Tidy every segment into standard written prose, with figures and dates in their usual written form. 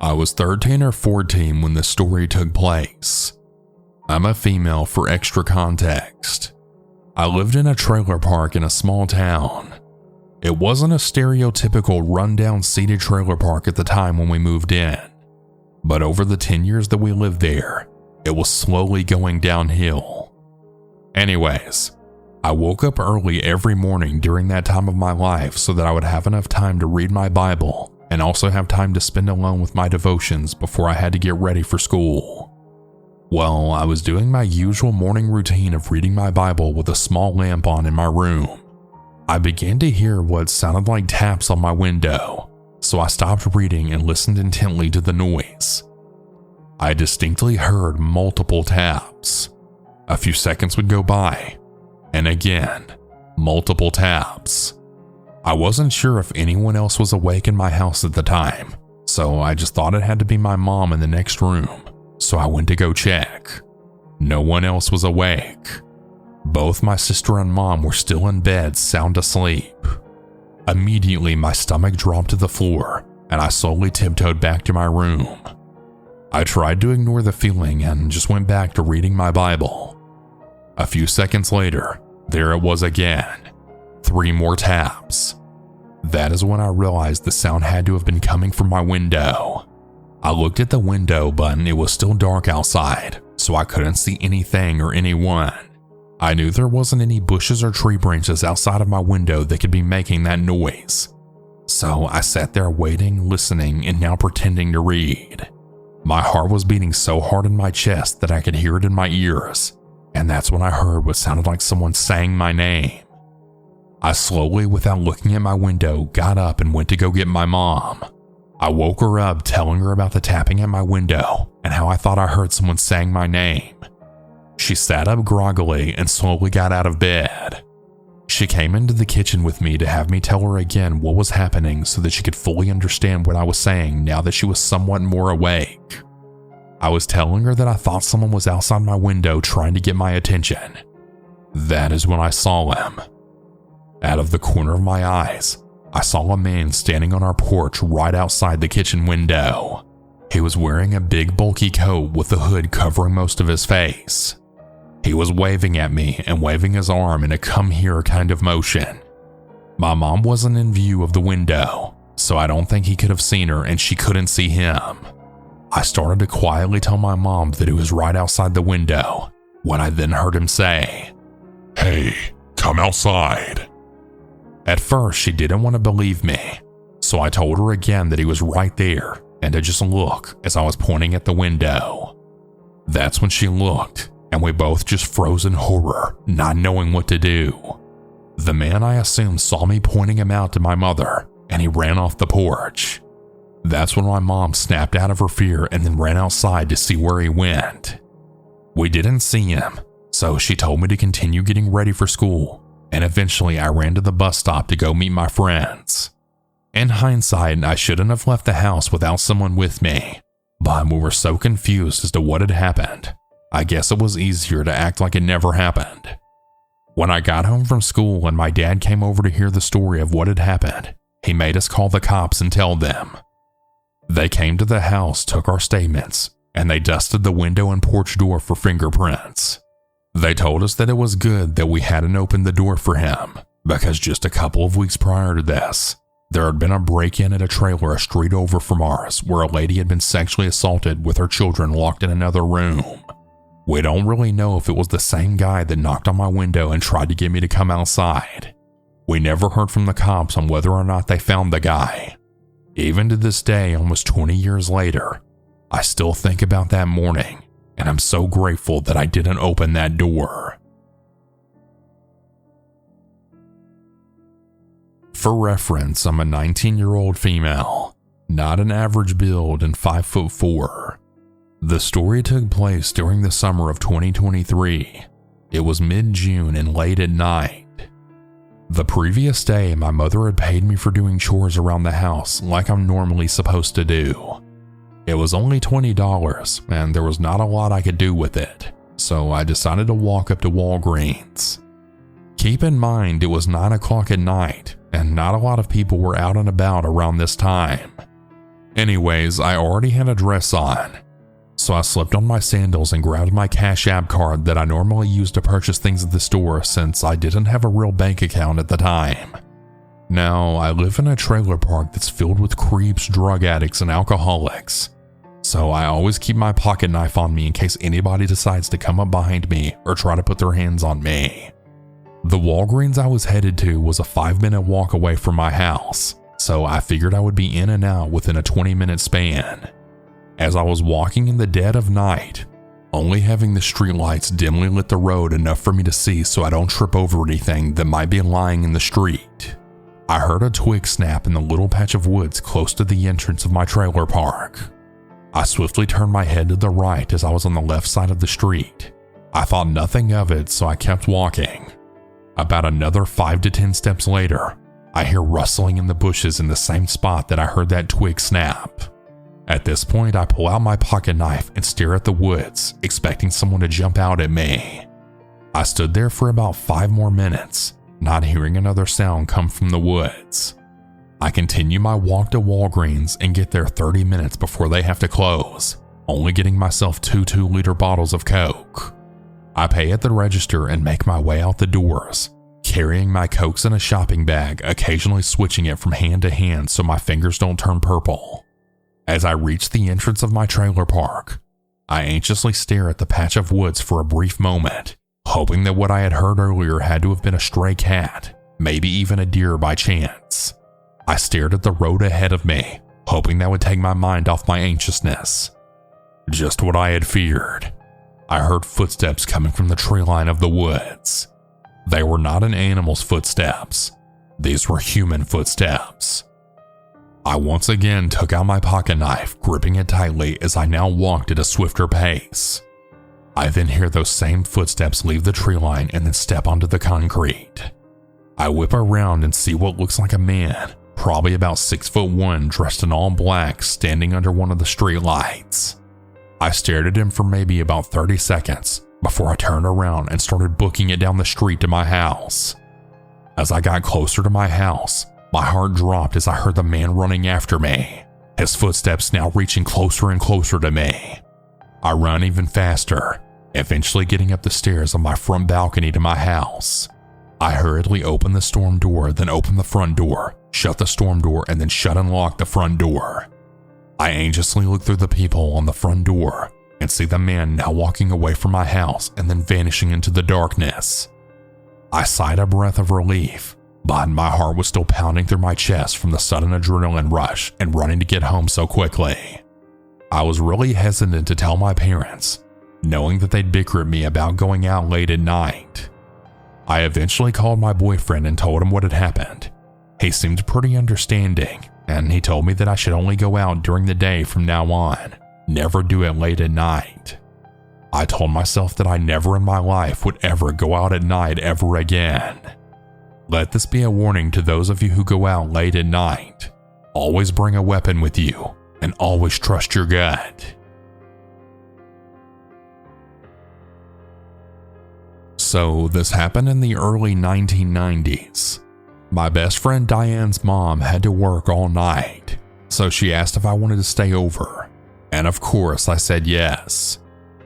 I was 13 or 14 when the story took place. I'm a female for extra context. I lived in a trailer park in a small town. It wasn't a stereotypical rundown seated trailer park at the time when we moved in, but over the 10 years that we lived there, it was slowly going downhill. Anyways, I woke up early every morning during that time of my life so that I would have enough time to read my Bible and also have time to spend alone with my devotions before I had to get ready for school. Well, I was doing my usual morning routine of reading my Bible with a small lamp on in my room. I began to hear what sounded like taps on my window, so I stopped reading and listened intently to the noise. I distinctly heard multiple taps. A few seconds would go by, and again, multiple taps. I wasn't sure if anyone else was awake in my house at the time, so I just thought it had to be my mom in the next room, so I went to go check. No one else was awake. Both my sister and mom were still in bed, sound asleep. Immediately, my stomach dropped to the floor, and I slowly tiptoed back to my room. I tried to ignore the feeling and just went back to reading my Bible. A few seconds later, there it was again. 3 more taps. That is when I realized the sound had to have been coming from my window. I looked at the window, but it was still dark outside, so I couldn't see anything or anyone. I knew there wasn't any bushes or tree branches outside of my window that could be making that noise. So I sat there waiting, listening, and now pretending to read. My heart was beating so hard in my chest that I could hear it in my ears, and that's when I heard what sounded like someone saying my name. I slowly, without looking at my window, got up and went to go get my mom. I woke her up telling her about the tapping at my window and how I thought I heard someone saying my name. She sat up groggily and slowly got out of bed. She came into the kitchen with me to have me tell her again what was happening so that she could fully understand what I was saying now that she was somewhat more awake. I was telling her that I thought someone was outside my window trying to get my attention. That is when I saw him. Out of the corner of my eyes, I saw a man standing on our porch right outside the kitchen window. He was wearing a big bulky coat with the hood covering most of his face. He was waving at me and waving his arm in a come here kind of motion. My mom wasn't in view of the window, so I don't think he could have seen her and she couldn't see him. I started to quietly tell my mom that he was right outside the window when I then heard him say, "Hey, come outside." At first, she didn't want to believe me, so I told her again that he was right there and to just look as I was pointing at the window. That's when she looked, and we both just froze in horror, not knowing what to do. The man, I assumed, saw me pointing him out to my mother, and he ran off the porch. That's when my mom snapped out of her fear and then ran outside to see where he went. We didn't see him, so she told me to continue getting ready for school, and eventually I ran to the bus stop to go meet my friends. In hindsight, I shouldn't have left the house without someone with me, but we were so confused as to what had happened. I guess it was easier to act like it never happened. When I got home from school and my dad came over to hear the story of what had happened, he made us call the cops and tell them. They came to the house, took our statements, and they dusted the window and porch door for fingerprints. They told us that it was good that we hadn't opened the door for him, because just a couple of weeks prior to this, there had been a break-in at a trailer a street over from ours where a lady had been sexually assaulted with her children locked in another room. We don't really know if it was the same guy that knocked on my window and tried to get me to come outside. We never heard from the cops on whether or not they found the guy. Even to this day, almost 20 years later, I still think about that morning, and I'm so grateful that I didn't open that door. For reference, I'm a 19-year-old female, not an average build and 5'4". The story took place during the summer of 2023. It was mid-June and late at night. The previous day, my mother had paid me for doing chores around the house like I'm normally supposed to do. It was only $20, and there was not a lot I could do with it, so I decided to walk up to Walgreens. Keep in mind, it was 9 o'clock at night, and not a lot of people were out and about around this time. Anyways, I already had a dress on, so I slipped on my sandals and grabbed my Cash App card that I normally use to purchase things at the store since I didn't have a real bank account at the time. Now, I live in a trailer park that's filled with creeps, drug addicts, and alcoholics, so I always keep my pocket knife on me in case anybody decides to come up behind me or try to put their hands on me. The Walgreens I was headed to was a 5-minute walk away from my house, so I figured I would be in and out within a 20-minute span. As I was walking in the dead of night, only having the streetlights dimly lit the road enough for me to see so I don't trip over anything that might be lying in the street, I heard a twig snap in the little patch of woods close to the entrance of my trailer park. I swiftly turned my head to the right as I was on the left side of the street. I thought nothing of it, so I kept walking. About another 5 to 10 steps later, I hear rustling in the bushes in the same spot that I heard that twig snap. At this point, I pull out my pocket knife and stare at the woods, expecting someone to jump out at me. I stood there for about 5 more minutes, not hearing another sound come from the woods. I continue my walk to Walgreens and get there 30 minutes before they have to close, only getting myself 2 2-liter bottles of Coke. I pay at the register and make my way out the doors, carrying my Cokes in a shopping bag, occasionally switching it from hand to hand so my fingers don't turn purple. As I reach the entrance of my trailer park, I anxiously stare at the patch of woods for a brief moment, hoping that what I had heard earlier had to have been a stray cat, maybe even a deer by chance. I stared at the road ahead of me, hoping that would take my mind off my anxiousness. Just what I had feared. I heard footsteps coming from the tree line of the woods. They were not an animal's footsteps. These were human footsteps. I once again took out my pocket knife, gripping it tightly as I now walked at a swifter pace. I then hear those same footsteps leave the tree line and then step onto the concrete. I whip around and see what looks like a man, probably about 6'1", dressed in all black, standing under one of the street lights. I stared at him for maybe about 30 seconds before I turned around and started booking it down the street to my house. As I got closer to my house, my heart dropped as I heard the man running after me, his footsteps now reaching closer and closer to me. I run even faster, eventually getting up the stairs on my front balcony to my house. I hurriedly open the storm door, then open the front door, shut the storm door, and then shut and lock the front door. I anxiously look through the peephole on the front door and see the man now walking away from my house and then vanishing into the darkness. I sighed a breath of relief, but my heart was still pounding through my chest from the sudden adrenaline rush and running to get home so quickly. I was really hesitant to tell my parents, knowing that they'd bicker at me about going out late at night. I eventually called my boyfriend and told him what had happened. He seemed pretty understanding, and he told me that I should only go out during the day from now on, never do it late at night. I told myself that I never in my life would ever go out at night ever again. Let this be a warning to those of you who go out late at night. Always bring a weapon with you, and always trust your gut. So this happened in the early 1990s. My best friend Diane's mom had to work all night, so she asked if I wanted to stay over, and of course I said yes.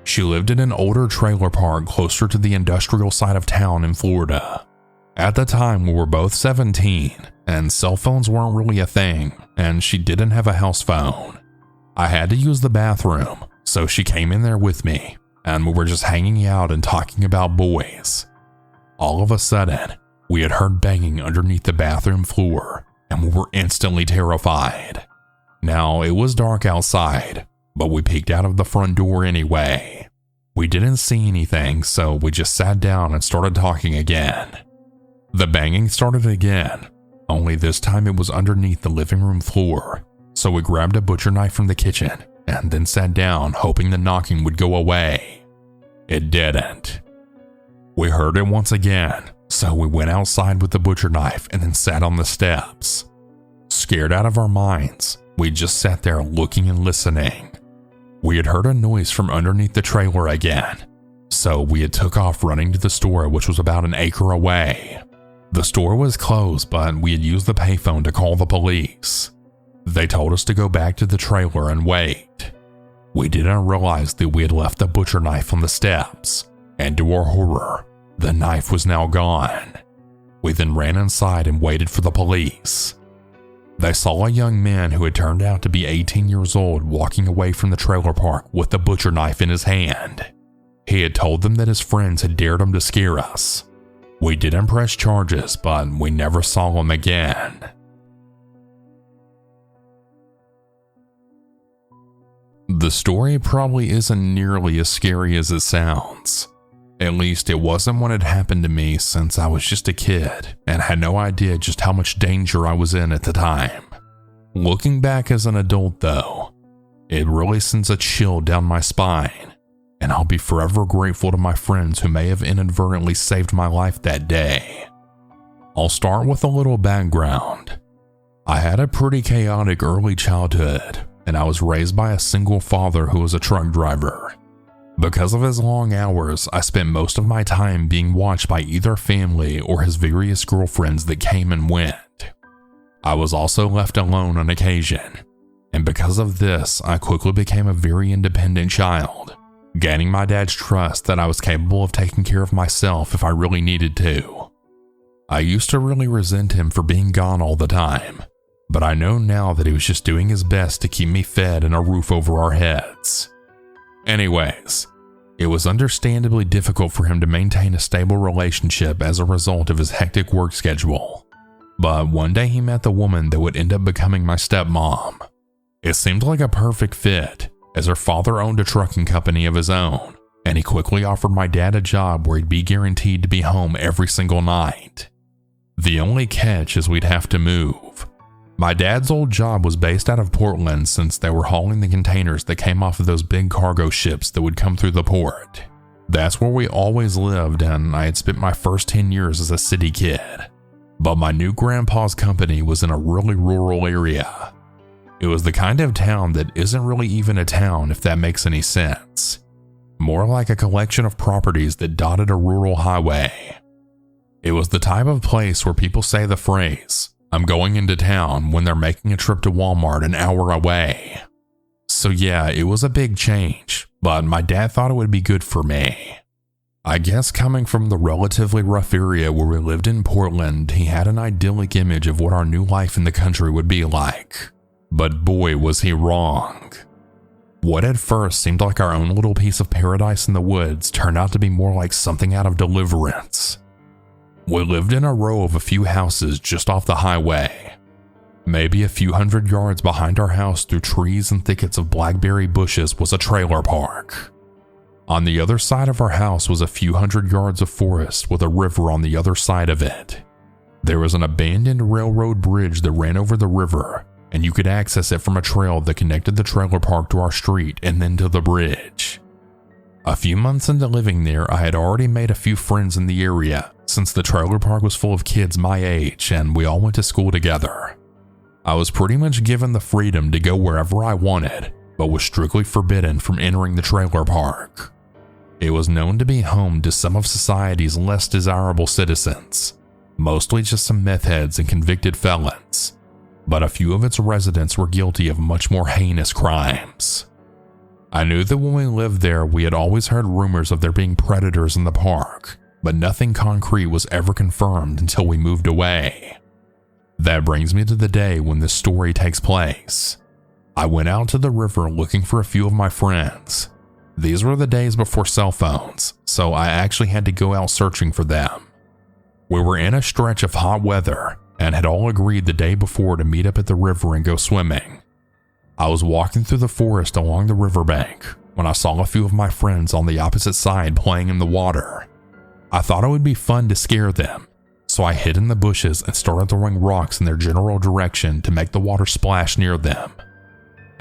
She lived in an older trailer park closer to the industrial side of town in Florida. At the time we were both 17, and cell phones weren't really a thing, and she didn't have a house phone. I had to use the bathroom, so she came in there with me, and we were just hanging out and talking about boys. All of a sudden, we had heard banging underneath the bathroom floor, and we were instantly terrified. Now, it was dark outside, but we peeked out of the front door anyway. We didn't see anything, so we just sat down and started talking again. The banging started again, only this time it was underneath the living room floor, so we grabbed a butcher knife from the kitchen and then sat down hoping the knocking would go away. It didn't. We heard it once again, so we went outside with the butcher knife and then sat on the steps. Scared out of our minds, we just sat there looking and listening. We had heard a noise from underneath the trailer again, so we had took off running to the store, which was about an acre away. The store was closed, but we had used the payphone to call the police. They told us to go back to the trailer and wait. We didn't realize that we had left the butcher knife on the steps, and to our horror, the knife was now gone. We then ran inside and waited for the police. They saw a young man who had turned out to be 18 years old walking away from the trailer park with the butcher knife in his hand. He had told them that his friends had dared him to scare us. We didn't press charges, but we never saw him again. The story probably isn't nearly as scary as it sounds. At least it wasn't when it happened to me, since I was just a kid and had no idea just how much danger I was in at the time. Looking back as an adult though, it really sends a chill down my spine, and I'll be forever grateful to my friends who may have inadvertently saved my life that day. I'll start with a little background. I had a pretty chaotic early childhood, and I was raised by a single father who was a truck driver. Because of his long hours, I spent most of my time being watched by either family or his various girlfriends that came and went. I was also left alone on occasion, and because of this, I quickly became a very independent child, gaining my dad's trust that I was capable of taking care of myself if I really needed to. I used to really resent him for being gone all the time, but I know now that he was just doing his best to keep me fed and a roof over our heads. Anyways, it was understandably difficult for him to maintain a stable relationship as a result of his hectic work schedule. But one day he met the woman that would end up becoming my stepmom. It seemed like a perfect fit, as her father owned a trucking company of his own, and he quickly offered my dad a job where he'd be guaranteed to be home every single night. The only catch is we'd have to move. My dad's old job was based out of Portland, since they were hauling the containers that came off of those big cargo ships that would come through the port. That's where we always lived, and I had spent my first 10 years as a city kid. But my new grandpa's company was in a really rural area. It was the kind of town that isn't really even a town, if that makes any sense. More like a collection of properties that dotted a rural highway. It was the type of place where people say the phrase, "I'm going into town," when they're making a trip to Walmart an hour away. So yeah, it was a big change, but my dad thought it would be good for me. I guess coming from the relatively rough area where we lived in Portland, he had an idyllic image of what our new life in the country would be like. But boy, was he wrong. What at first seemed like our own little piece of paradise in the woods turned out to be more like something out of Deliverance. We lived in a row of a few houses just off the highway. Maybe a few hundred yards behind our house, through trees and thickets of blackberry bushes, was a trailer park. On the other side of our house was a few hundred yards of forest with a river on the other side of it. There was an abandoned railroad bridge that ran over the river, and you could access it from a trail that connected the trailer park to our street and then to the bridge. A few months into living there, I had already made a few friends in the area, since the trailer park was full of kids my age and we all went to school together. I was pretty much given the freedom to go wherever I wanted, but was strictly forbidden from entering the trailer park. It was known to be home to some of society's less desirable citizens, mostly just some meth heads and convicted felons, but a few of its residents were guilty of much more heinous crimes. I knew that when we lived there, we had always heard rumors of there being predators in the park, but nothing concrete was ever confirmed until we moved away. That brings me to the day when this story takes place. I went out to the river looking for a few of my friends. These were the days before cell phones, so I actually had to go out searching for them. We were in a stretch of hot weather and had all agreed the day before to meet up at the river and go swimming. I was walking through the forest along the riverbank when I saw a few of my friends on the opposite side playing in the water. I thought it would be fun to scare them, so I hid in the bushes and started throwing rocks in their general direction to make the water splash near them.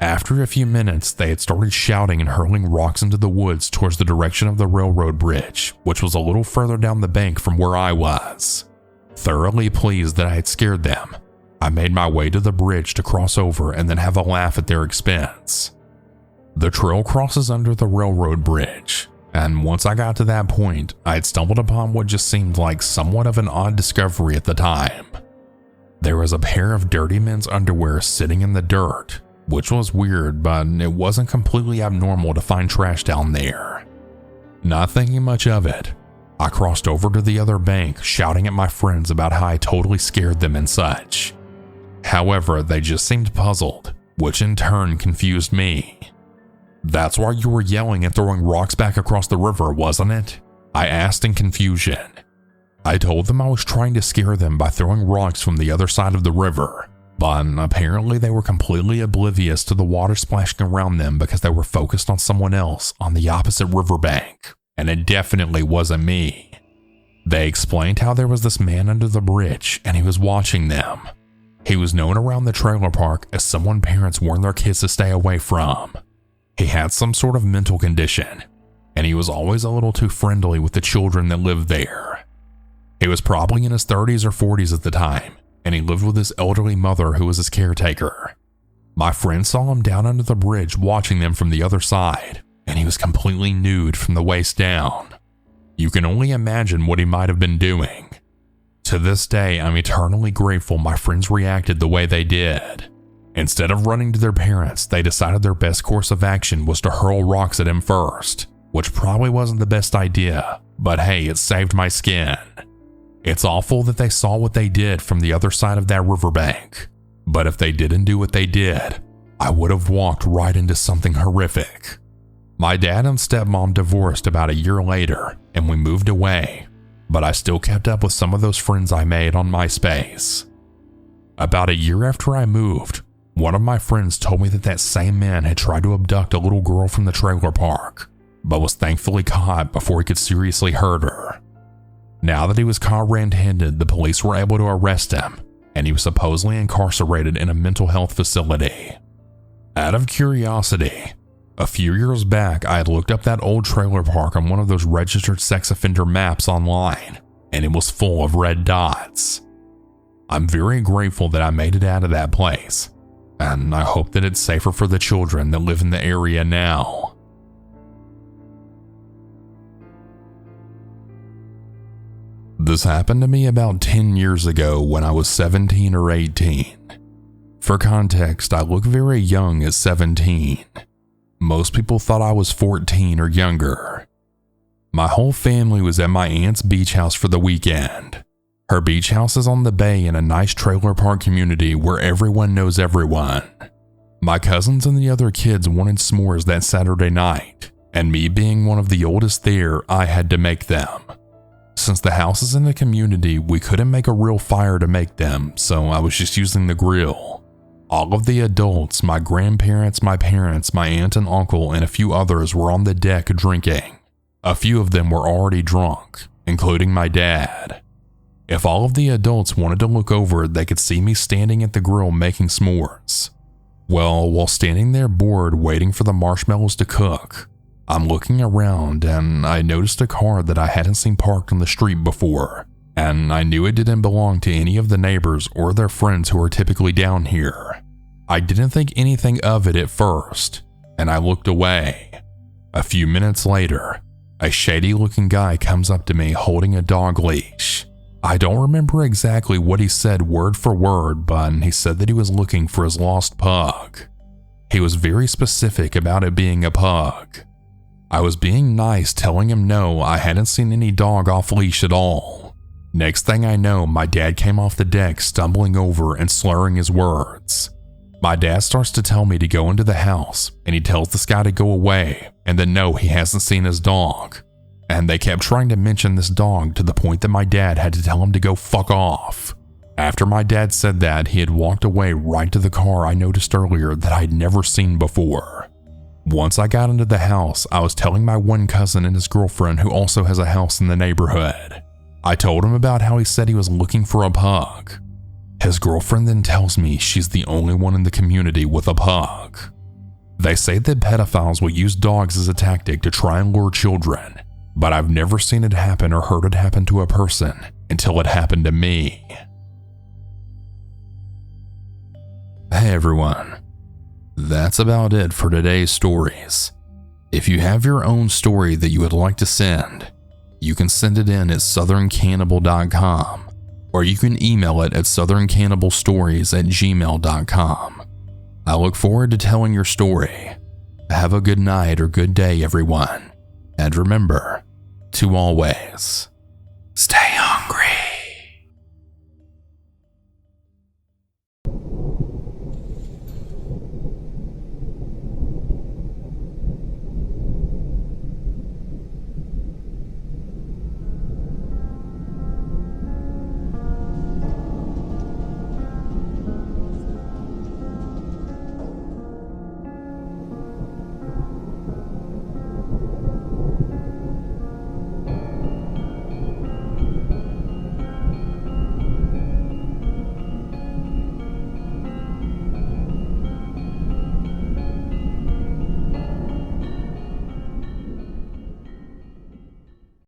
After a few minutes, they had started shouting and hurling rocks into the woods towards the direction of the railroad bridge, which was a little further down the bank from where I was. Thoroughly pleased that I had scared them, I made my way to the bridge to cross over and then have a laugh at their expense. The trail crosses under the railroad bridge, and once I got to that point, I had stumbled upon what just seemed like somewhat of an odd discovery at the time. There was a pair of dirty men's underwear sitting in the dirt, which was weird, but it wasn't completely abnormal to find trash down there. Not thinking much of it, I crossed over to the other bank, shouting at my friends about how I totally scared them and such. However, they just seemed puzzled, which in turn confused me. "That's why you were yelling and throwing rocks back across the river, wasn't it?" I asked in confusion. I told them I was trying to scare them by throwing rocks from the other side of the river, but apparently they were completely oblivious to the water splashing around them because they were focused on someone else on the opposite riverbank, and it definitely wasn't me. They explained how there was this man under the bridge and he was watching them. He was known around the trailer park as someone parents warned their kids to stay away from. He had some sort of mental condition, and he was always a little too friendly with the children that lived there. He was probably in his 30s or 40s at the time, and he lived with his elderly mother who was his caretaker. My friend saw him down under the bridge watching them from the other side, and he was completely nude from the waist down. You can only imagine what he might have been doing. To this day, I'm eternally grateful my friends reacted the way they did. Instead of running to their parents, they decided their best course of action was to hurl rocks at him first, which probably wasn't the best idea, but hey, it saved my skin. It's awful that they saw what they did from the other side of that riverbank, but if they didn't do what they did, I would have walked right into something horrific. My dad and stepmom divorced about a year later, and we moved away, but I still kept up with some of those friends I made on MySpace. About a year after I moved, one of my friends told me that same man had tried to abduct a little girl from the trailer park, but was thankfully caught before he could seriously hurt her. Now that he was caught red-handed, the police were able to arrest him, and he was supposedly incarcerated in a mental health facility. Out of curiosity, a few years back, I had looked up that old trailer park on one of those registered sex offender maps online, and it was full of red dots. I'm very grateful that I made it out of that place, and I hope that it's safer for the children that live in the area now. This happened to me about 10 years ago when I was 17 or 18. For context, I look very young at 17. Most people thought I was 14 or younger. My whole family was at my aunt's beach house for the weekend. Her beach house is on the bay in a nice trailer park community where everyone knows everyone. My cousins and the other kids wanted s'mores that Saturday night, and me being one of the oldest there, I had to make them. Since the house is in the community, we couldn't make a real fire to make them, so I was just using the grill. All of the adults, my grandparents, my parents, my aunt and uncle, and a few others were on the deck drinking. A few of them were already drunk, including my dad. If all of the adults wanted to look over, they could see me standing at the grill making s'mores. Well, while standing there bored waiting for the marshmallows to cook, I'm looking around and I noticed a car that I hadn't seen parked on the street before, and I knew it didn't belong to any of the neighbors or their friends who are typically down here. I didn't think anything of it at first, and I looked away. A few minutes later, a shady-looking guy comes up to me holding a dog leash. I don't remember exactly what he said word for word, but he said that he was looking for his lost pug. He was very specific about it being a pug. I was being nice, telling him no, I hadn't seen any dog off leash at all. Next thing I know, my dad came off the deck stumbling over and slurring his words. My dad starts to tell me to go into the house, and he tells this guy to go away, and that no, he hasn't seen his dog. And they kept trying to mention this dog to the point that my dad had to tell him to go fuck off. After my dad said that, he had walked away right to the car I noticed earlier that I'd never seen before. Once I got into the house, I was telling my one cousin and his girlfriend who also has a house in the neighborhood. I told him about how he said he was looking for a pug. His girlfriend then tells me she's the only one in the community with a pug. They say that pedophiles will use dogs as a tactic to try and lure children, but I've never seen it happen or heard it happen to a person until it happened to me. Hey everyone, that's about it for today's stories. If you have your own story that you would like to send, you can send it in at southerncannibal.com. or you can email it at southerncannibalstories@gmail.com. I look forward to telling your story. Have a good night or good day, everyone. And remember to always